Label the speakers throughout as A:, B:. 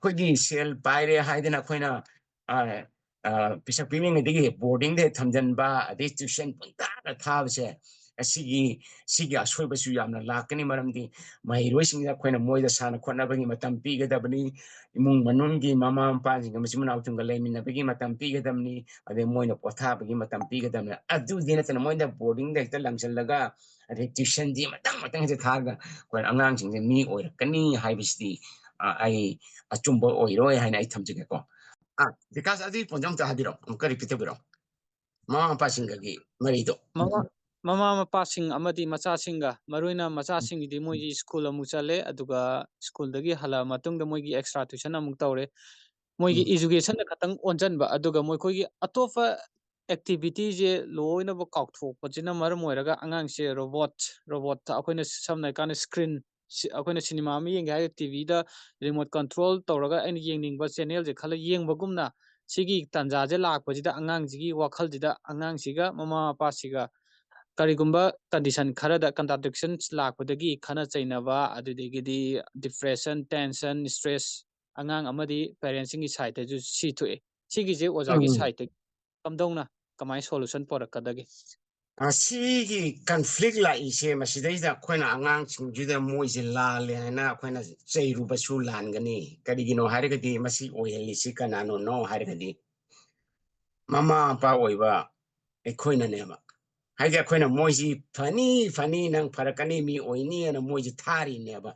A: ꯑꯩꯈꯣꯏꯒꯤ ꯁꯦꯜ ꯄꯥꯏꯔꯦ ꯍꯥꯏꯗꯅ ꯑꯩꯈꯣꯏꯅ ꯄꯩꯁꯥ ꯄꯤꯅꯤꯡꯉꯩꯗꯒꯤ ꯕꯣꯔꯗꯤꯡꯗ ꯊꯝꯖꯤꯟꯕ ꯑꯗꯩ ꯇ꯭ꯌꯨꯁꯟ ꯄꯨꯡꯊꯥꯗ ꯊꯥꯕꯁꯦ ꯑꯁꯤꯒꯤ ꯑꯁꯣꯏꯕꯁꯨ ꯌꯥꯝꯅ ꯂꯥꯛꯀꯅꯤ ꯃꯔꯝꯗꯤ ꯃꯍꯩꯔꯣꯏꯁꯤꯡꯗ ꯑꯩꯈꯣꯏꯅ ꯃꯣꯏꯗ ꯁꯥꯟꯅ ꯈꯣꯠꯅꯕꯒꯤ ꯃꯇꯝ ꯄꯤꯒꯗꯕꯅꯤ ꯏꯃꯨꯡ ꯃꯅꯨꯡꯒꯤ ꯃꯃꯥ ꯃꯄꯥꯁꯤꯡꯒ ꯃꯆꯤꯟ ꯃꯅꯥꯎꯁꯤꯡꯒ ꯂꯩꯃꯤꯟꯅꯕꯒꯤ ꯃꯇꯝ ꯄꯤꯒꯗꯕꯅꯤ ꯑꯗꯩ ꯃꯣꯏꯅ ꯄꯣꯊꯥꯕꯒꯤ ꯃꯇꯝ ꯄꯤꯒꯗꯕꯅꯤ ꯑꯗꯨꯗꯤ ꯅꯠꯇꯅ ꯃꯣꯏꯅ ꯕꯣꯔꯗꯤꯡꯗ ꯍꯦꯛꯇ ꯂꯪꯁꯤꯜꯂꯒ ꯑꯗꯩ ꯇ꯭ꯌꯨꯁꯟꯗꯤ ꯃꯇꯪ ꯍꯦꯛꯇ ꯊꯥꯔꯒ ꯑꯩꯈꯣꯏ ꯑꯉꯥꯡꯁꯤꯡꯁꯦ ꯃꯤ ꯑꯣꯏꯔꯛꯀꯅꯤ ꯍꯥꯏꯕꯁꯤꯗꯤ ꯑꯩ ꯑꯆꯨꯝꯕ ꯑꯣꯏꯔꯣꯏ ꯍꯥꯏꯅ ꯑꯩ ꯊꯝꯖꯒꯦꯀꯣ ꯕꯤꯀꯥꯁ ꯑꯗꯨꯒꯤ ꯄꯣꯏꯟꯠ ꯑꯝꯇ ꯍꯥꯏꯕꯤꯔꯛꯑꯣ ꯑꯃꯨꯛꯀ ꯔꯤꯄꯤꯠ ꯇꯧꯕꯤꯔꯛꯑꯣ ꯃꯃꯥ ꯃꯄꯥꯁꯤꯡꯒꯒꯤ ꯃꯔꯤꯗꯣ
B: ꯃꯃꯥ ꯃꯄꯥꯁꯤꯡ ꯑꯃꯗꯤ ꯃꯆꯥꯁꯤꯡꯒ ꯃꯔꯨꯑꯣꯏꯅ ꯃꯆꯥꯁꯤꯡꯒꯤꯗꯤ ꯃꯣꯏꯒꯤ ꯁ꯭ꯀꯨꯜ ꯑꯃꯨꯛ ꯆꯠꯂꯦ ꯑꯗꯨꯒ ꯁ꯭ꯀꯨꯜꯗꯒꯤ ꯍꯜꯂꯛꯑ ꯃꯇꯨꯡꯗ ꯃꯣꯏꯒꯤ ꯑꯦꯛꯁꯇ꯭ꯔꯥ ꯇ꯭ꯌꯨꯁꯟ ꯑꯃꯨꯛ ꯇꯧꯔꯦ ꯃꯣꯏꯒꯤ ꯏꯖꯨꯀꯦꯁꯟꯗ ꯈꯛꯇꯪ ꯑꯣꯟꯁꯤꯟꯕ ꯑꯗꯨꯒ ꯃꯈꯣꯏꯒꯤ ꯑꯇꯣꯞꯄ ꯑꯦꯛꯇꯤꯚꯤꯇꯤꯁꯦ ꯂꯣꯏꯅꯃꯛ ꯀꯥꯎꯊꯣꯛꯄꯁꯤꯅ ꯃꯔꯝ ꯑꯣꯏꯔꯒ ꯑꯉꯥꯡꯁꯦ ꯔꯣꯕꯣꯠꯇ ꯑꯩꯈꯣꯏꯅ ꯁꯝꯅ ꯍꯥꯏꯔꯀꯥꯟꯗ ꯁ꯭ꯀ꯭ꯔꯤꯟ ꯑꯩꯈꯣꯏꯅ ꯁꯤꯅꯦꯃꯥ ꯑꯃ ꯌꯦꯡꯒꯦ ꯍꯥꯏꯔꯒ ꯇꯤꯚꯤꯗ ꯔꯤꯃꯣꯠ ꯀꯟꯇ꯭ꯔꯣꯜ ꯇꯧꯔꯒ ꯑꯩꯅ ꯌꯦꯡꯅꯤꯡꯕ ꯆꯦꯅꯦꯜꯁꯦ ꯈꯜꯂ ꯌꯦꯡꯕꯒꯨꯝꯅ ꯁꯤꯒꯤ ꯇꯥꯟꯖꯥꯁꯦ ꯂꯥꯛꯄꯁꯤꯗ ꯑꯉꯥꯡꯁꯤꯒꯤ ꯋꯥꯈꯜꯁꯤꯗ ꯑꯉꯥꯡꯁꯤꯒ ꯃꯃꯥ ꯃꯄꯥꯁꯤꯒ ꯀꯔꯤꯒꯨꯝꯕ ꯀꯟꯗꯤꯁꯟ ꯈꯔꯗ ꯀꯟꯇ꯭ꯔꯥꯗꯤꯛꯁꯟ ꯂꯥꯛꯄꯗꯒꯤ ꯈꯟꯅ ꯆꯩꯅꯕ ꯑꯗꯨꯗꯒꯤꯗꯤ ꯗꯤꯄ꯭ꯔꯦꯁꯟ ꯇꯦꯟꯁꯟ ꯁ꯭ꯇ꯭ꯔꯦꯁ ꯑꯉꯥꯡ ꯑꯃꯗꯤ ꯄꯦꯔꯦꯟꯁꯤꯡꯒꯤ ꯁꯥꯏꯠꯇꯁꯨ ꯁꯤ ꯊꯣꯛꯑꯦ ꯁꯤꯒꯤꯁꯦ ꯑꯣꯖꯥꯒꯤ ꯁꯥꯏꯠꯇꯒꯤ ꯀꯝꯗꯧꯅ ꯀꯃꯥꯏꯅ ꯁꯣꯂꯨꯁꯟ ꯄꯣꯔꯛꯀꯗꯒꯦ
A: ꯑꯁꯤꯒꯤ ꯀꯟꯐ꯭ꯂꯤꯛ ꯂꯥꯛꯏꯁꯦ ꯃꯁꯤꯗꯩꯗ ꯑꯩꯈꯣꯏꯅ ꯑꯉꯥꯡꯁꯤꯡꯁꯤꯗ ꯃꯣꯏꯁꯦ ꯂꯥꯜꯂꯦ ꯍꯥꯏꯅ ꯑꯩꯈꯣꯏꯅ ꯆꯩꯔꯨꯕꯁꯨ ꯂꯥꯟꯒꯅꯤ ꯀꯔꯤꯒꯤꯅꯣ ꯍꯥꯏꯔꯒꯗꯤ ꯃꯁꯤ ꯑꯣꯏꯍꯜꯂꯤꯁꯤ ꯀꯅꯥꯅꯣ ꯍꯥꯏꯔꯒꯗꯤ ꯃꯃꯥ ꯃꯄꯥ ꯑꯣꯏꯕ ꯑꯩꯈꯣꯏꯅꯅꯦꯕ ꯍꯥꯏꯗꯤ ꯑꯩꯈꯣꯏꯅ ꯃꯣꯏꯁꯤ ꯐꯅꯤ ꯅꯪ ꯐꯔꯛꯀꯅꯤ ꯃꯤ ꯑꯣꯏꯅꯤꯅ ꯃꯣꯏꯁꯤ ꯊꯥꯔꯤꯅꯦꯕ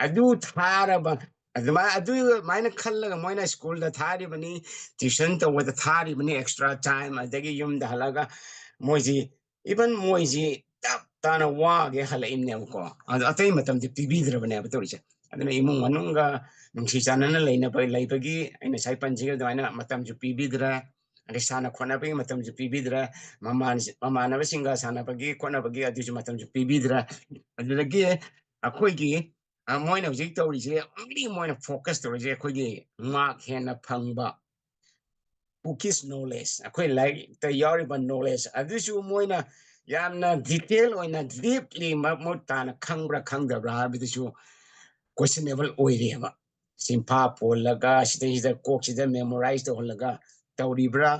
A: ꯑꯗꯨ ꯊꯥꯔꯕ ꯑꯗꯨꯃꯥꯏꯅ ꯈꯜꯂꯒ ꯃꯣꯏꯅ ꯁ꯭ꯀꯨꯜꯗ ꯊꯥꯔꯤꯕꯅꯤ ꯇ꯭ꯌꯨꯁꯟ ꯇꯧꯕꯗ ꯊꯥꯔꯤꯕꯅꯤ ꯑꯦꯛꯁꯇ꯭ꯔꯥ ꯇꯥꯏꯝ ꯑꯗꯒꯤ ꯌꯨꯝꯗ ꯍꯜꯂꯒ ꯃꯣꯏꯁꯤ ꯏꯚꯟ ꯃꯣꯏꯁꯤ ꯇꯞ ꯇꯥꯅ ꯋꯥꯒꯦ ꯍꯜꯂꯛꯏꯕꯅꯦꯕꯀꯣ ꯑꯗꯣ ꯑꯇꯩ ꯃꯇꯝꯗꯤ ꯄꯤꯕꯤꯗ꯭ꯔꯕꯅꯦꯕ ꯇꯧꯔꯤꯁꯦ ꯑꯗꯨꯅ ꯏꯃꯨꯡ ꯃꯅꯨꯡꯒ ꯅꯨꯡꯁꯤ ꯆꯥꯟꯅꯅ ꯂꯩꯕꯒꯤ ꯑꯩꯅ ꯉꯁꯥꯏ ꯄꯟꯖꯈꯤꯕ ꯑꯗꯨꯃꯥꯏꯅ ꯃꯇꯝꯁꯨ ꯄꯤꯕꯤꯗ꯭ꯔꯦ ꯑꯗꯩ ꯁꯥꯟꯅ ꯈꯣꯠꯅꯕꯒꯤ ꯃꯇꯝꯁꯨ ꯄꯤꯕꯤꯗ꯭ꯔꯦ ꯃꯃꯥꯟꯅꯕꯁꯤꯡꯒ ꯁꯥꯟꯅꯕꯒꯤ ꯈꯣꯠꯅꯕꯒꯤ ꯑꯗꯨꯁꯨ ꯃꯇꯝꯁꯨ ꯄꯤꯕꯤꯗ꯭ꯔꯦ ꯑꯗꯨꯗꯒꯤ ꯑꯩꯈꯣꯏꯒꯤ ꯃꯣꯏꯅ ꯍꯧꯖꯤꯛ ꯇꯧꯔꯤꯁꯦ ꯑꯣꯟꯂꯤ ꯃꯣꯏꯅ ꯐꯣꯀꯁ ꯇꯧꯔꯤꯁꯦ ꯑꯩꯈꯣꯏꯒꯤ ꯃꯥꯔꯛ ꯍꯦꯟꯅ ꯐꯪꯕ ꯕꯨꯀꯤꯁ ꯅꯣꯂꯦꯖ ꯑꯩꯈꯣꯏ ꯂꯥꯏꯔꯤꯛꯇ ꯌꯥꯎꯔꯤꯕ ꯅꯣꯂꯦꯖ ꯑꯗꯨꯁꯨ ꯃꯣꯏꯅ ꯌꯥꯝꯅ ꯗꯤꯇꯦꯜ ꯑꯣꯏꯅ ꯗꯤꯞꯂꯤ ꯃꯃꯨꯠ ꯇꯥꯅ ꯈꯪꯕ꯭ꯔꯥ ꯈꯪꯗꯕ꯭ꯔꯥ ꯍꯥꯏꯕꯗꯨꯁꯨ ꯀꯣꯏꯁꯟꯅꯦꯕꯜ ꯑꯣꯏꯔꯦꯕ ꯆꯤꯟꯐꯥ ꯄꯣꯜꯂꯒ ꯁꯤꯗꯩꯁꯤꯗ ꯀꯣꯛꯁꯤꯗ ꯃꯦꯃꯣꯔꯥꯏꯁ ꯇꯧꯍꯜꯂꯒ ꯇꯧꯔꯤꯕ꯭ꯔꯥ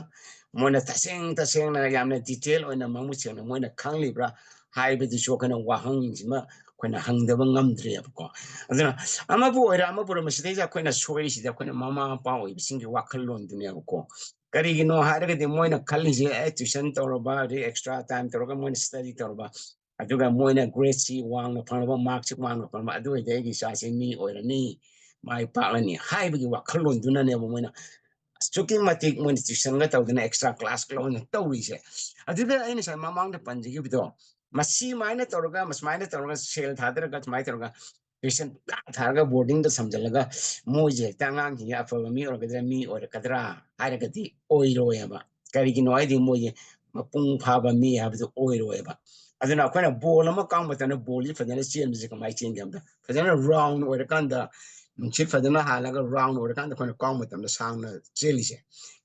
A: ꯃꯣꯏꯅ ꯇꯁꯦꯡꯅ ꯌꯥꯝꯅ ꯗꯤꯇꯦꯜ ꯑꯣꯏꯅ ꯃꯃꯨꯠ ꯁꯦꯡꯅ ꯃꯣꯏꯅ ꯈꯪꯂꯤꯕ꯭ꯔꯥ ꯍꯥꯏꯕꯗꯨꯁꯨ ꯑꯩꯈꯣꯏꯅ ꯋꯥꯍꯪꯁꯤꯃ ꯑꯩꯈꯣꯏꯅ ꯍꯪꯗꯕ ꯉꯝꯗ꯭ꯔꯦꯕꯀꯣ ꯑꯗꯨꯅ ꯑꯃꯕꯨ ꯑꯣꯏꯔꯣ ꯃꯁꯤꯗꯩꯁꯤꯗ ꯑꯩꯈꯣꯏꯅ ꯁꯣꯏꯔꯤꯁꯤꯗ ꯑꯩꯈꯣꯏꯅ ꯃꯃꯥ ꯃꯄꯥ ꯑꯣꯏꯕꯁꯤꯡꯒꯤ ꯋꯥꯈꯜꯂꯣꯟꯗꯨꯅꯦꯕꯀꯣ ꯀꯔꯤꯒꯤꯅꯣ ꯍꯥꯏꯔꯒꯗꯤ ꯃꯣꯏꯅ ꯈꯜꯂꯤꯁꯦ ꯇ꯭ꯌꯨꯁꯟ ꯇꯧꯔꯕ ꯑꯗꯩ ꯑꯦꯛꯁꯇ꯭ꯔꯥ ꯇꯥꯏꯝ ꯇꯧꯔꯒ ꯃꯣꯏꯅ ꯁ꯭ꯇꯗꯤ ꯇꯧꯔꯕ ꯑꯗꯨꯒ ꯃꯣꯏꯅ ꯒ꯭ꯔꯦꯗꯁꯤ ꯋꯥꯡꯅ ꯐꯪꯕ ꯃꯥꯔꯛꯁꯤ ꯋꯥꯡꯅ ꯐꯪꯕ ꯑꯗꯨ ꯑꯣꯏꯔꯗꯤ ꯑꯩꯒꯤ ꯏꯆꯥꯁꯤ ꯃꯤ ꯑꯣꯏꯔꯅꯤ ꯃꯥꯏ ꯄꯥꯛꯂꯅꯤ ꯍꯥꯏꯕꯒꯤ ꯋꯥꯈꯜꯂꯣꯟꯗꯨꯅꯅꯦꯕ ꯃꯣꯏꯅ ꯑꯁꯨꯛꯀꯤ ꯃꯇꯤꯛ ꯃꯣꯏꯅ ꯇ꯭ꯌꯨꯁꯟꯒ ꯇꯧꯗꯅ ꯑꯦꯛꯁꯇ꯭ꯔꯥ ꯀ꯭ꯂꯥꯁꯀ ꯂꯧꯅ ꯇꯧꯔꯤꯁꯦ ꯑꯗꯨꯗ ꯑꯩꯅ ꯉꯁꯥꯏ ꯃꯃꯥꯡꯗ ꯄꯟꯖꯈꯤꯕꯗꯣ ꯁꯨꯃꯥꯏꯅ ꯇꯧꯔꯒ ꯁꯦꯜ ꯊꯥꯗꯔꯒ ꯁꯨꯃꯥꯏꯅ ꯇꯧꯔꯒ ꯇ꯭ꯌꯨꯁꯟ ꯊꯥꯔꯒ ꯕꯣꯔꯗꯤꯡꯗ ꯊꯝꯖꯤꯜꯂꯒ ꯃꯣꯏꯁꯦ ꯍꯦꯛꯇ ꯑꯉꯥꯡꯁꯤꯡꯁꯦ ꯑꯐꯕ ꯃꯤ ꯑꯣꯏꯔꯛꯀꯗ꯭ꯔꯥ ꯍꯥꯏꯔꯒꯗꯤ ꯑꯣꯏꯔꯣꯏꯕ ꯀꯔꯤꯒꯤꯅꯣ ꯍꯥꯏꯗꯤ ꯃꯣꯏꯁꯦ ꯃꯄꯨꯡ ꯐꯥꯕ ꯃꯤ ꯍꯥꯏꯕꯗꯨ ꯑꯣꯏꯔꯣꯏꯕ ꯑꯗꯨꯅ ꯑꯩꯈꯣꯏꯅ ꯕꯣꯜ ꯑꯃ ꯀꯥꯎꯕ ꯃꯇꯝꯗ ꯕꯣꯜꯁꯤ ꯐꯖꯅ ꯆꯦꯟꯕꯁꯦ ꯀꯃꯥꯏꯅ ꯆꯦꯟꯒꯦ ꯑꯝꯇ ꯐꯖꯅ ꯔꯥꯎꯟ ꯑꯣꯏꯔꯀꯥꯟꯗ ꯅꯨꯡꯁꯤꯠ ꯐꯖꯅ ꯍꯥꯜꯂꯒ ꯔꯥꯎꯟ ꯑꯣꯏꯔꯀꯥꯟꯗ ꯑꯩꯈꯣꯏꯅ ꯀꯥꯎꯕ ꯃꯇꯝꯗ ꯁꯥꯡꯅ ꯆꯦꯜꯂꯤꯁꯦ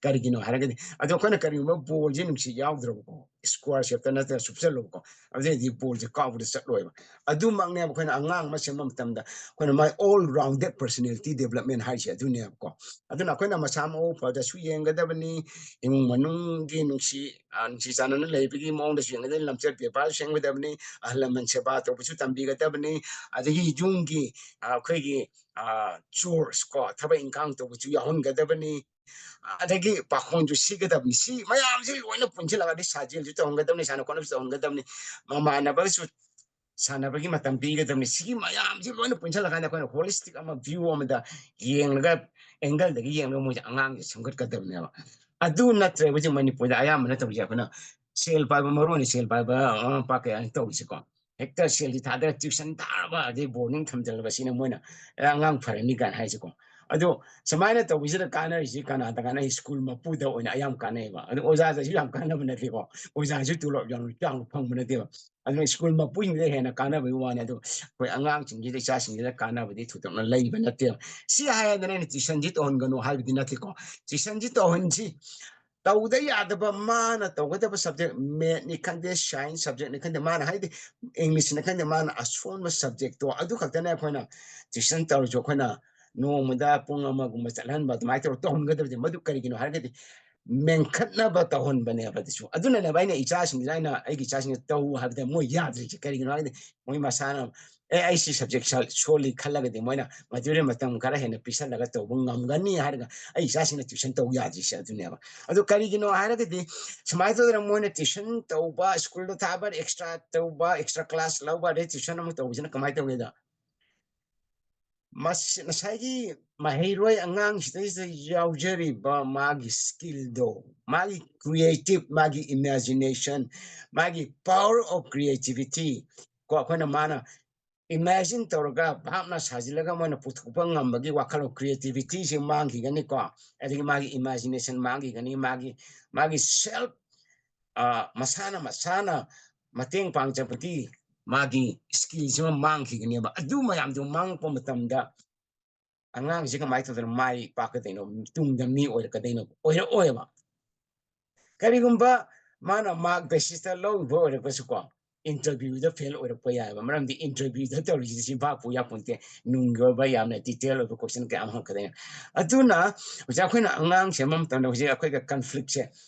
A: ꯀꯔꯤꯒꯤꯅꯣ ꯍꯥꯏꯔꯒꯗꯤ ꯑꯗꯣ ꯑꯩꯈꯣꯏꯅ ꯀꯔꯤꯒꯨꯝꯕ ꯕꯣꯜꯁꯦ ꯅꯨꯡꯁꯤꯠ ꯌꯥꯎꯗ꯭ꯔꯕꯀꯣ ꯁ꯭ꯀ꯭ꯋꯥꯔ ꯁꯦꯞꯇ ꯅꯠꯇ꯭ꯔꯒ ꯁꯨꯞꯆꯜꯂꯨꯕꯀꯣ ꯑꯗꯨꯗꯩꯗꯤ ꯕꯣꯜꯁꯦ ꯀꯥꯎꯕꯗ ꯆꯠꯂꯣꯏꯕ ꯑꯗꯨꯃꯛꯅꯦꯕ ꯑꯩꯈꯣꯏꯅ ꯑꯉꯥꯡ ꯑꯃ ꯁꯦꯝꯕ ꯃꯇꯝꯗ ꯑꯩꯈꯣꯏꯅ ꯃꯥꯏ ꯑꯣꯜ ꯔꯥꯎꯟꯗꯦꯗ ꯄꯔꯁꯣꯅꯦꯂꯤꯇꯤ ꯗꯦꯕꯂꯞꯃꯦꯟ ꯍꯥꯏꯁꯦ ꯑꯗꯨꯅꯦꯕꯀꯣ ꯑꯗꯨꯅ ꯑꯩꯈꯣꯏꯅ ꯃꯁꯥ ꯃꯎ ꯐꯗꯁꯨ ꯌꯦꯡꯒꯗꯕꯅꯤ ꯏꯃꯨꯡ ꯃꯅꯨꯡꯒꯤ ꯅꯨꯡꯁꯤ ꯆꯥꯟꯅꯅ ꯂꯩꯕꯒꯤ ꯃꯑꯣꯡꯗꯁꯨ ꯌꯦꯡꯒꯗꯕꯅꯤ ꯂꯝꯆꯠ ꯕꯦꯕꯥꯔꯁꯨ ꯁꯦꯝꯒꯗꯕꯅꯤ ꯑꯍꯜ ꯂꯃꯟ ꯁꯦꯕꯥ ꯇꯧꯕꯁꯨ ꯇꯝꯕꯤꯒꯗꯕꯅꯤ ꯑꯗꯒꯤ ꯌꯨꯝꯒꯤ ꯑꯩꯈꯣꯏꯒꯤ ꯆꯣꯔꯁ ꯀꯣ ꯊꯕꯛ ꯏꯪꯈꯥꯡ ꯇꯧꯕꯁꯨ ꯌꯥꯎꯍꯟꯒꯗꯕꯅꯤ ꯑꯗꯒꯤ ꯄꯥꯈꯣꯟꯁꯨ ꯁꯤꯒꯗꯕꯅꯤ ꯁꯤ ꯃꯌꯥꯝꯁꯤ ꯂꯣꯏꯅ ꯄꯨꯟꯁꯤꯜꯂꯒꯗꯤ ꯁꯥꯖꯦꯜꯁꯨ ꯇꯧꯍꯟꯒꯗꯕꯅꯤ ꯁꯥꯟꯅ ꯈꯣꯠꯅꯕꯁꯨ ꯇꯧꯍꯟꯒꯗꯕꯅꯤ ꯃꯃꯥꯟꯅꯕꯁꯨ ꯁꯥꯟꯅꯕꯒꯤ ꯃꯇꯝ ꯄꯤꯒꯗꯕꯅꯤ ꯁꯤꯒꯤ ꯃꯌꯥꯝꯁꯤ ꯂꯣꯏꯅ ꯄꯨꯟꯁꯤꯜꯂꯀꯥꯟꯗ ꯑꯩꯈꯣꯏꯅ ꯍꯣꯂꯤꯁꯇꯤꯛ ꯑꯃ ꯚ꯭ꯌꯨ ꯑꯃꯗ ꯌꯦꯡꯂꯒ ꯑꯦꯡꯒꯜꯗꯒꯤ ꯌꯦꯡꯂꯒ ꯃꯣꯏꯁꯦ ꯑꯉꯥꯡꯁꯦ ꯁꯦꯝꯒꯠꯀꯗꯕꯅꯦꯕ ꯑꯗꯨ ꯅꯠꯇ꯭ꯔꯦ ꯍꯧꯖꯤꯛ ꯃꯅꯤꯄꯨꯔꯗ ꯑꯌꯥꯝꯕꯅ ꯇꯧꯔꯤꯁꯦ ꯑꯩꯈꯣꯏꯅ ꯁꯦꯜ ꯄꯥꯏꯕ ꯃꯔꯨ ꯑꯣꯏꯅ ꯁꯦꯜ ꯄꯥꯏꯕ ꯃꯃꯥ ꯃꯄꯥ ꯀꯌꯥꯅꯤ ꯇꯧꯔꯤꯁꯦꯀꯣ ꯍꯦꯛꯇ ꯁꯦꯜꯁꯤ ꯊꯥꯗꯔ ꯇ꯭ꯌꯨꯁꯟ ꯊꯥꯔꯕ ꯑꯗꯩ ꯕꯣꯔꯗꯤꯡ ꯊꯝꯖꯤꯜꯂꯕ ꯁꯤꯅ ꯃꯣꯏꯅ ꯑꯉꯥꯡ ꯐꯔꯅꯤ ꯀꯥꯏꯅ ꯍꯥꯏꯁꯦꯀꯣ ꯑꯗꯣ ꯁꯨꯃꯥꯏꯅ ꯇꯧꯕꯁꯤꯗ ꯀꯥꯟꯅꯔꯤꯁꯤ ꯀꯅꯥꯗ ꯀꯥꯟꯅꯩ ꯁ꯭ꯀꯨꯜ ꯃꯄꯨꯗ ꯑꯣꯏꯅ ꯑꯌꯥꯝ ꯀꯥꯟꯅꯩꯑꯕ ꯑꯗꯣ ꯑꯣꯖꯥꯗꯁꯨ ꯌꯥꯝ ꯀꯥꯟꯅꯕ ꯅꯠꯇꯦꯀꯣ ꯑꯣꯖꯥꯁꯨ ꯇꯣꯂꯣꯞ ꯌꯥꯝꯅ ꯆꯥꯎꯅ ꯐꯪꯕ ꯅꯠꯇꯦꯕ ꯑꯗꯨꯅ ꯁ꯭ꯀꯨꯜ ꯃꯄꯨꯁꯤꯡꯁꯤꯗ ꯍꯦꯟꯅ ꯀꯥꯟꯅꯕꯒꯤ ꯋꯥꯅꯤ ꯑꯗꯣ ꯑꯩꯈꯣꯏ ꯑꯉꯥꯡꯁꯤꯡꯁꯤꯗ ꯏꯆꯥꯁꯤꯡꯁꯤꯗ ꯀꯥꯟꯅꯕꯗꯤ ꯊꯣꯏꯗꯣꯛꯅ ꯂꯩꯕ ꯅꯠꯇꯦꯕ ꯁꯤ ꯍꯥꯏꯔꯗꯅ ꯑꯩꯅ ꯇ꯭ꯌꯨꯁꯟꯁꯤ ꯇꯧꯍꯟꯒꯅꯨ ꯍꯥꯏꯕꯗꯤ ꯅꯠꯇꯦꯀꯣ ꯇ꯭ꯌꯨꯁꯟꯁꯤ ꯇꯧꯍꯟꯁꯤ ꯇꯧꯗ ꯌꯥꯗꯕ ꯃꯥꯅ ꯇꯧꯒꯗꯕ ꯁꯕꯖꯦꯛ ꯃꯦꯠꯅꯤ ꯈꯪꯗꯦ ꯁꯥꯏꯟꯁ ꯁꯕꯖꯦꯛꯅꯤ ꯈꯪꯗꯦ ꯃꯥꯅ ꯍꯥꯏꯗꯤ ꯏꯪꯂꯤꯁꯅꯤ ꯈꯪꯗꯦ ꯃꯥꯅ ꯑꯁꯣꯟꯕ ꯁꯕꯖꯦꯛꯇꯣ ꯑꯗꯨ ꯈꯛꯇꯅꯦ ꯑꯩꯈꯣꯏꯅ ꯇ꯭ꯌꯨꯁꯟ ꯇꯧꯔꯁꯨ ꯑꯩꯈꯣꯏꯅ ꯅꯣꯡꯃꯗ ꯄꯨꯡ ꯑꯃꯒꯨꯝꯕ ꯆꯠꯍꯟꯕ ꯑꯗꯨꯃꯥꯏꯅ ꯇꯧꯔ ꯇꯧꯍꯟꯒꯗꯕꯁꯦ ꯃꯗꯨ ꯀꯔꯤꯒꯤꯅꯣ ꯍꯥꯏꯔꯒꯗꯤ ꯃꯦꯟꯈꯠꯅꯕ ꯇꯧꯍꯟꯕꯅꯦꯕ ꯑꯗꯨꯁꯨ ꯑꯗꯨꯅꯅꯦꯕ ꯑꯩꯅ ꯏꯆꯥꯁꯤꯡꯁꯤꯗ ꯑꯩꯅ ꯑꯩꯒꯤ ꯏꯆꯥꯁꯤꯡꯁꯤꯗ ꯇꯧ ꯍꯥꯏꯕꯗ ꯃꯣꯏ ꯌꯥꯗ꯭ꯔꯤꯁꯦ ꯀꯔꯤꯒꯤꯅꯣ ꯍꯥꯏꯔꯒꯗꯤ ꯃꯣꯏ ꯃꯁꯥꯅ ꯑꯩ ꯁꯤ ꯁꯕꯖꯦꯛ ꯁꯣꯜꯂꯤ ꯈꯜꯂꯒꯗꯤ ꯃꯣꯏꯅ ꯃꯗꯨꯗ ꯃꯇꯝ ꯈꯔ ꯍꯦꯟꯅ ꯄꯤꯁꯜꯂꯒ ꯇꯧꯕ ꯉꯝꯒꯅꯤ ꯍꯥꯏꯔꯒ ꯑꯩ ꯏꯆꯥꯁꯤꯡꯅ ꯇ꯭ꯌꯨꯁꯟ ꯇꯧ ꯌꯥꯗ꯭ꯔꯤꯁꯦ ꯑꯗꯨꯅꯦꯕ ꯑꯗꯨ ꯀꯔꯤꯒꯤꯅꯣ ꯍꯥꯏꯔꯒꯗꯤ ꯁꯨꯃꯥꯏꯅ ꯇꯧꯗꯅ ꯃꯣꯏꯅ ꯇ꯭ꯌꯨꯁꯟ ꯇꯧꯕ ꯁ꯭ꯀꯨꯜꯗ ꯊꯥꯕ ꯑꯦꯛꯁꯇ꯭ꯔꯥ ꯇꯧꯕ ꯑꯦꯛꯁꯇ꯭ꯔꯥ ꯀ꯭ꯂꯥꯁ ꯂꯧꯕ ꯑꯗꯩ ꯇ꯭ꯌꯨꯁꯟ ꯑꯃꯨꯛ ꯇꯧꯕꯁꯤꯅ ꯀꯃꯥꯏꯅ ꯇꯧꯒꯦꯗ ꯉꯁꯥꯏꯒꯤ ꯃꯍꯩꯔꯣꯏ ꯑꯉꯥꯡꯁꯤꯗꯩꯁꯤꯗ ꯌꯥꯎꯖꯔꯤꯕ ꯃꯥꯒꯤ ꯁ꯭ꯀꯤꯜꯗꯣ ꯃꯥꯒꯤ ꯀ꯭ꯔꯤꯌꯦꯇꯤꯞ ꯃꯥꯒꯤ ꯏꯃꯦꯖꯤꯅꯦꯁꯟ ꯃꯥꯒꯤ ꯄꯥꯋꯔ ꯑꯣꯐ ꯀ꯭ꯔꯤꯌꯦꯇꯤꯚꯤꯇꯤ ꯀꯣ ꯑꯩꯈꯣꯏꯅ ꯃꯥꯅ ꯏꯃꯦꯖꯤꯟ ꯇꯧꯔꯒ ꯚꯥꯞꯅ ꯁꯥꯖꯤꯜꯂꯒ ꯃꯣꯏꯅ ꯄꯨꯊꯣꯛꯄ ꯉꯝꯕꯒꯤ ꯋꯥꯈꯜꯂꯣꯟ ꯀ꯭ꯔꯤꯌꯦꯇꯤꯚꯤꯇꯤꯁꯤ ꯃꯥꯡꯈꯤꯒꯅꯤꯀꯣ ꯑꯗꯒꯤ ꯃꯥꯒꯤ ꯏꯃꯦꯖꯤꯅꯦꯁꯟ ꯃꯥꯡꯈꯤꯒꯅꯤ ꯃꯥꯒꯤ ꯁꯦꯜꯐ ꯃꯁꯥꯅ ꯃꯇꯦꯡ ꯄꯥꯡꯖꯕꯒꯤ ꯃꯥꯒꯤ ꯁ꯭ꯀꯤꯜꯁꯤꯃ ꯃꯥꯡꯈꯤꯒꯅꯦꯕ ꯑꯗꯨ ꯃꯌꯥꯝꯗꯣ ꯃꯥꯡꯉꯛꯄ ꯃꯇꯝꯗ ꯑꯉꯥꯡꯁꯤ ꯀꯃꯥꯏꯅ ꯇꯧꯗꯅ ꯃꯥꯏ ꯄꯥꯛꯀꯗꯣꯏꯅꯣ ꯇꯨꯡꯗ ꯃꯤ ꯑꯣꯏꯔꯛꯀꯗꯣꯏꯅꯣ ꯑꯣꯏꯔꯛꯑꯣꯏꯕ ꯀꯔꯤꯒꯨꯝꯕ ꯃꯥꯅ ꯃꯥꯔꯛ ꯕꯦꯁꯤꯁꯇ ꯂꯧꯔꯤꯕ ꯑꯣꯏꯔꯒꯁꯨꯀꯣ ꯏꯟꯇꯔꯚ꯭ꯌꯨꯗ ꯐꯦꯜ ꯑꯣꯏꯔꯛꯄ ꯌꯥꯏꯕ ꯃꯔꯝꯗꯤ ꯏꯟꯇꯔꯚ꯭ꯌꯨꯗ ꯇꯧꯔꯤꯁꯤꯗꯤ ꯆꯤꯟꯐꯥ ꯄꯨ ꯌꯥꯄꯣꯟꯇꯦ ꯅꯨꯡꯒꯤ ꯑꯣꯏꯕ ꯌꯥꯝꯅ ꯗꯤꯇꯦꯜ ꯑꯣꯏꯕ ꯀꯣꯏꯁꯟ ꯀꯌꯥ ꯑꯃ ꯍꯪꯉꯛꯀꯗꯣꯏꯅꯤ ꯑꯗꯨꯅ ꯍꯧꯖꯤꯛ ꯑꯩꯈꯣꯏꯅ ꯑꯉꯥꯡ ꯁꯦꯝꯕ ꯃꯇꯝꯗ ꯍꯧꯖꯤꯛ ꯑꯩꯈꯣꯏꯒ ꯀꯟꯐ꯭ꯂꯤꯛꯁꯦ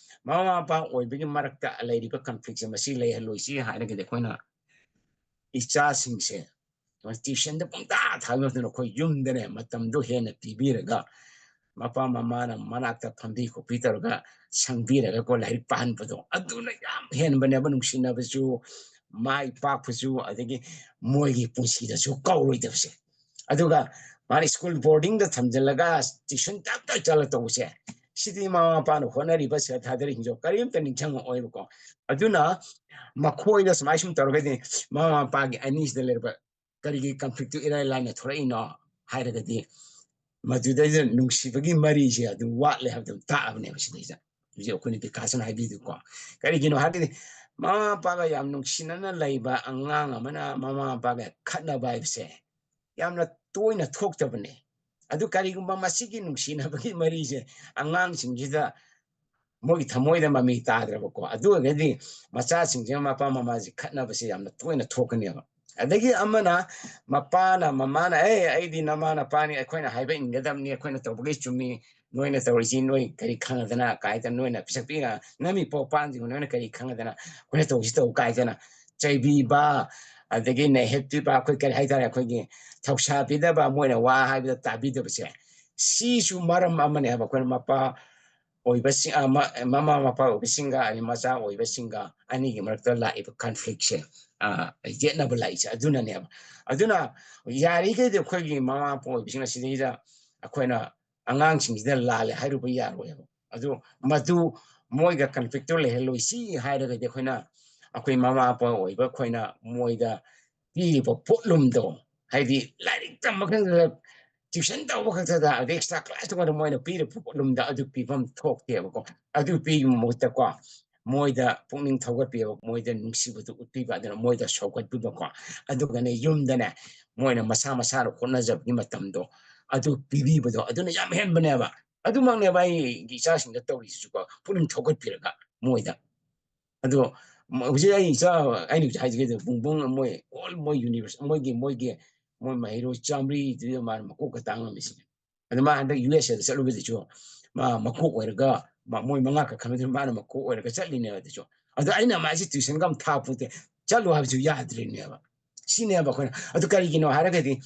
A: ꯃꯃꯥ ꯃꯄꯥ ꯑꯣꯏꯕꯒꯤ ꯃꯔꯛꯇ ꯂꯩꯔꯤꯕ ꯀꯟꯐ꯭ꯂꯤꯛꯁꯦ ꯃꯁꯤ ꯂꯩꯍꯜꯂꯣꯏꯁꯤ ꯍꯥꯏꯔꯒꯗꯤ ꯑꯩꯈꯣꯏꯅ ꯏꯆꯥꯁꯤꯡꯁꯦ ꯇ꯭ꯌꯨꯁꯟꯗ ꯄꯨꯡꯇꯥ ꯊꯥꯕꯤꯔꯛꯇꯨꯅ ꯑꯩꯈꯣꯏ ꯌꯨꯝꯗꯅꯦ ꯃꯇꯝꯗꯣ ꯍꯦꯟꯅ ꯄꯤꯕꯤꯔꯒ ꯃꯄꯥ ꯃꯃꯥꯅ ꯃꯅꯥꯛꯇ ꯐꯝꯕꯤ ꯈꯣꯠꯄꯤ ꯇꯧꯔꯒ ꯁꯪꯕꯤꯔꯒꯀꯣ ꯂꯥꯏꯔꯤꯛ ꯄꯥꯍꯟꯕꯗꯣ ꯑꯗꯨꯅ ꯌꯥꯝ ꯍꯦꯟꯕꯅꯦꯕ ꯅꯨꯡꯁꯤꯅꯕꯁꯨ ꯃꯥꯏ ꯄꯥꯛꯄꯁꯨ ꯑꯗꯒꯤ ꯃꯣꯏꯒꯤ ꯄꯨꯟꯁꯤꯗꯁꯨ ꯀꯥꯎꯔꯣꯏꯗꯕꯁꯦ ꯑꯗꯨꯒ ꯃꯥꯅ ꯁ꯭ꯀꯨꯜ ꯕꯣꯔꯗꯤꯡꯗ ꯊꯝꯖꯤꯜꯂꯒ ꯇ꯭ꯌꯨꯁꯟ ꯇꯞ ꯆꯠꯂ ꯇꯧꯕꯁꯦ ꯁꯤꯗꯤ ꯃꯃꯥ ꯃꯄꯥꯅ ꯍꯣꯠꯅꯔꯤꯕ ꯁꯦꯜ ꯊꯥꯗꯔꯤꯁꯤꯡꯁꯨ ꯀꯔꯤꯝꯇ ꯅꯤꯡꯁꯤꯡꯉꯛꯑꯣꯏꯕꯀꯣ ꯑꯗꯨꯅ ꯃꯈꯣꯏꯗ ꯁꯨꯃꯥꯏ ꯁꯨꯝ ꯇꯧꯔꯒꯗꯤ ꯃꯃꯥ ꯃꯄꯥꯒꯤ ꯑꯅꯤꯁꯤꯗ ꯂꯩꯔꯤꯕ ꯀꯔꯤꯒꯤ ꯀꯟꯐ꯭ꯂꯤꯛꯇꯨ ꯏꯔꯥꯏ ꯂꯥꯏꯅ ꯊꯣꯛꯂꯛꯏꯅꯣ ꯍꯥꯏꯔꯒꯗꯤ ꯃꯗꯨꯗꯩꯗ ꯅꯨꯡꯁꯤꯕꯒꯤ ꯃꯔꯤꯁꯦ ꯑꯗꯨꯝ ꯋꯥꯠꯂꯦ ꯍꯥꯏꯕꯗꯨ ꯇꯥꯛꯑꯕꯅꯦꯕ ꯁꯤꯗꯩꯗ ꯍꯧꯖꯤꯛ ꯑꯩꯈꯣꯏꯅ ꯗꯤꯀꯥꯁꯟ ꯍꯥꯏꯕꯤꯗꯨꯀꯣ ꯀꯔꯤꯒꯤꯅꯣ ꯍꯥꯏꯔꯒꯗꯤ ꯃꯃꯥ ꯃꯄꯥꯒ ꯌꯥꯝ ꯅꯨꯡꯁꯤꯅꯅ ꯂꯩꯕ ꯑꯉꯥꯡ ꯑꯃꯅ ꯃꯃꯥ ꯃꯄꯥꯒ ꯈꯠꯅꯕ ꯍꯥꯏꯕꯁꯦ ꯌꯥꯝꯅ ꯇꯣꯏꯅ ꯊꯣꯛꯇꯕꯅꯦ ꯑꯗꯨ ꯀꯔꯤꯒꯨꯝꯕ ꯃꯁꯤꯒꯤ ꯅꯨꯡꯁꯤꯅꯕꯒꯤ ꯃꯔꯤꯁꯦ ꯑꯉꯥꯡꯁꯤꯡꯁꯤꯗ ꯃꯣꯏꯒꯤ ꯊꯃꯣꯏꯗ ꯃꯃꯤ ꯇꯥꯗ꯭ꯔꯕꯀꯣ ꯑꯗꯨ ꯑꯣꯏꯔꯒꯗꯤ ꯃꯆꯥꯁꯤꯡꯁꯤꯅ ꯃꯄꯥ ꯃꯃꯥꯁꯤ ꯈꯠꯅꯕꯁꯦ ꯌꯥꯝꯅ ꯇꯣꯏꯅ ꯊꯣꯛꯀꯅꯦꯕ ꯑꯗꯒꯤ ꯑꯃꯅ ꯃꯄꯥꯅ ꯃꯃꯥꯅ ꯑꯩꯗꯤ ꯅꯃꯥ ꯅꯄꯥꯅꯤ ꯑꯩꯈꯣꯏꯅ ꯍꯥꯏꯕ ꯏꯟꯒꯗꯕꯅꯤ ꯑꯩꯈꯣꯏꯅ ꯇꯧꯕꯒꯤ ꯆꯨꯝꯃꯤ ꯅꯣꯏꯅ ꯇꯧꯔꯤꯁꯤ ꯅꯣꯏ ꯀꯔꯤ ꯈꯪꯉꯗꯅ ꯀꯥꯏꯗꯅ ꯅꯣꯏꯅ ꯄꯤꯁꯛ ꯄꯤꯛꯅ ꯅꯃꯤ ꯄꯣꯛꯄꯥꯟꯁꯤꯡ ꯅꯣꯏꯅ ꯀꯔꯤ ꯈꯪꯉꯗꯅ ꯑꯩꯈꯣꯏꯅ ꯇꯧꯁꯤ ꯇꯧ ꯀꯥꯏꯗꯅ ꯆꯩꯕꯤꯕ ꯑꯗꯒꯤ ꯅꯩꯍꯠꯄꯤꯕ ꯑꯩꯈꯣꯏ ꯀꯔꯤ ꯍꯥꯏꯇꯥꯔꯦ ꯑꯩꯈꯣꯏꯒꯤ ꯊꯧꯁꯥꯕꯤꯗꯕ ꯃꯣꯏꯅ ꯋꯥ ꯍꯥꯏꯕꯗ ꯇꯥꯕꯤꯗꯕꯁꯦ ꯁꯤꯁꯨ ꯃꯔꯝ ꯑꯃꯅꯦꯕ ꯑꯩꯈꯣꯏꯅ ꯃꯄꯥ ꯑꯣꯏꯕꯁꯤꯡ ꯃꯃꯥ ꯃꯄꯥ ꯑꯣꯏꯕꯁꯤꯡꯒ ꯃꯆꯥ ꯑꯣꯏꯕꯁꯤꯡꯒ ꯑꯅꯤꯒꯤ ꯃꯔꯛꯇ ꯂꯥꯛꯏꯕ ꯀꯟꯐ꯭ꯂꯤꯛꯁꯦ ꯌꯦꯠꯅꯕ ꯂꯥꯛꯏꯁꯦ ꯑꯗꯨꯅꯅꯦꯕ ꯑꯗꯨꯅ ꯌꯥꯔꯤꯈꯩꯗꯤ ꯑꯩꯈꯣꯏꯒꯤ ꯃꯃꯥ ꯃꯄꯥ ꯑꯣꯏꯕꯁꯤꯡ ꯑꯁꯤꯗꯩꯗ ꯑꯩꯈꯣꯏꯅ ꯑꯉꯥꯡꯁꯤꯡꯁꯤꯗ ꯂꯥꯜꯂꯦ ꯍꯥꯏꯔꯨꯕ ꯌꯥꯔꯣꯏꯕ ꯑꯗꯨ ꯃꯗꯨ ꯃꯣꯏꯒ ꯀꯟꯐ꯭ꯂꯤꯛꯇꯣ ꯂꯩꯍꯜꯂꯣꯏꯁꯤ ꯍꯥꯏꯔꯒꯗꯤ ꯑꯩꯈꯣꯏꯅ ꯑꯩꯈꯣꯏ ꯃꯃꯥ ꯃꯄꯥ ꯑꯣꯏꯕ ꯑꯩꯈꯣꯏꯅ ꯃꯣꯏꯗ ꯄꯤꯔꯤꯕ ꯄꯣꯠꯂꯨꯝꯗꯣ ꯍꯥꯏꯗꯤ ꯂꯥꯏꯔꯤꯛ ꯇꯝꯕ ꯈꯛꯇꯗ ꯇ꯭ꯌꯨꯁꯟ ꯇꯧꯕ ꯈꯛꯇꯗ ꯑꯗꯩ ꯑꯦꯛꯁꯇ꯭ꯔꯥ ꯀ꯭ꯂꯥꯁ ꯇꯧꯕꯗ ꯃꯣꯏꯅ ꯄꯤꯔꯤꯕ ꯄꯣꯠꯂꯨꯝꯗ ꯑꯗꯨ ꯄꯤꯐꯝ ꯊꯣꯛꯇꯦꯕꯀꯣ ꯑꯗꯨ ꯄꯤꯕ ꯃꯍꯨꯠꯇꯀꯣ ꯃꯣꯏꯗ ꯄꯨꯛꯅꯤꯡ ꯊꯧꯒꯠꯄꯤꯕ ꯃꯣꯏꯗ ꯅꯨꯡꯁꯤꯕꯗꯨ ꯎꯠꯄꯤꯕ ꯑꯗꯨꯅ ꯃꯣꯏꯗ ꯁꯧꯒꯠꯄꯤꯕꯀꯣ ꯑꯗꯨꯒꯅꯦ ꯌꯨꯝꯗꯅꯦ ꯃꯣꯏꯅ ꯃꯁꯥꯅ ꯍꯣꯠꯅꯖꯕꯒꯤ ꯃꯇꯝꯗꯣ ꯑꯗꯨ ꯄꯤꯕꯤꯕꯗꯣ ꯑꯗꯨꯅ ꯌꯥꯝ ꯍꯦꯟꯕꯅꯦꯕ ꯑꯗꯨꯃꯛꯅꯦꯕ ꯑꯩꯒꯤ ꯏꯆꯥꯁꯤꯡꯗ ꯇꯧꯔꯤꯁꯤꯁꯨꯀꯣ ꯄꯨꯛꯅꯤꯡ ꯊꯧꯒꯠꯄꯤꯔꯒ ꯃꯣꯏꯗ ꯑꯗꯣ ꯍꯧꯖꯤꯛ ꯑꯩ ꯏꯆꯥ ꯑꯩꯅ ꯍꯧꯖꯤꯛ ꯍꯥꯏꯖꯒꯦ ꯕꯨꯡꯕꯨꯡ ꯃꯣꯏ ꯑꯣꯜ ꯃꯣꯏ ꯌꯨꯅꯤꯚꯔꯁ ꯃꯣꯏ ꯃꯍꯩꯔꯣꯏ 100ꯗꯨꯗ ꯃꯥꯅ ꯃꯀꯣꯛꯀ ꯇꯥꯡꯉꯝꯃꯤꯁꯤꯅꯦ ꯑꯗꯨ ꯃꯥ ꯍꯟꯗꯛ USA ꯗ ꯆꯠꯂꯨꯕꯗꯁꯨ ꯃꯥ ꯃꯀꯣꯛ ꯑꯣꯏꯔꯒ ꯃꯣꯏ 5 ꯈꯟꯕꯗꯨ ꯃꯥꯅ ꯃꯀꯣꯛ ꯑꯣꯏꯔꯒ ꯆꯠꯂꯤꯅꯦꯕ ꯑꯗꯨꯁꯨ ꯑꯗꯣ ꯑꯩꯅ ꯃꯥꯁꯤ ꯇ꯭ꯌꯨꯁꯟꯒ ꯑꯃ ꯊꯥꯛꯄꯣꯠꯇꯦ ꯆꯠꯂꯨ ꯍꯥꯏꯕꯁꯨ ꯌꯥꯗ꯭ꯔꯤꯅꯦꯕ ꯁꯤꯅꯦꯕ ꯑꯩꯈꯣꯏꯅ ꯑꯗꯨ ꯀꯔꯤꯒꯤꯅꯣ ꯍꯥꯏꯔꯒꯗꯤ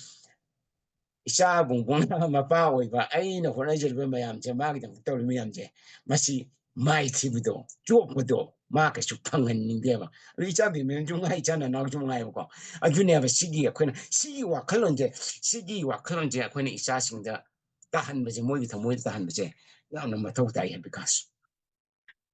A: ꯏꯆꯥ ꯕꯨꯡꯕꯨꯡꯅ ꯃꯄꯥ ꯑꯣꯏꯕ ꯑꯩꯅ ꯍꯣꯠꯅꯖꯔꯤꯕ ꯃꯌꯥꯝꯁꯦ ꯃꯥꯒꯤꯗꯃꯛꯇ ꯇꯧꯔꯤꯕ ꯃꯌꯥꯝꯁꯦ ꯃꯁꯤ ꯃꯥꯏ ꯊꯤꯕꯗꯣ ꯆꯣꯛꯄꯗꯣ ꯃꯥ ꯀꯩꯁꯨ ꯐꯪꯍꯟꯅꯤꯡꯗꯦꯕ ꯑꯗꯨ ꯏꯆꯥ ꯕꯤꯃꯦꯟꯁꯨ ꯉꯥꯏ ꯏꯆꯥ ꯅꯅꯥꯎꯁꯨ ꯉꯥꯏꯕꯀꯣ ꯑꯗꯨꯅꯦꯕ ꯁꯤꯒꯤ ꯑꯩꯈꯣꯏꯅ ꯁꯤꯒꯤ ꯋꯥꯈꯜꯂꯣꯟꯁꯦ ꯑꯩꯈꯣꯏꯅ ꯏꯆꯥꯁꯤꯡꯗ ꯇꯥꯍꯟꯕꯁꯦ ꯃꯣꯏꯒꯤ ꯊꯃꯣꯏꯗ ꯇꯥꯍꯟꯕꯁꯦ ꯌꯥꯝꯅ ꯃꯊꯧ ꯇꯥꯏ ꯕꯤꯀꯥꯁ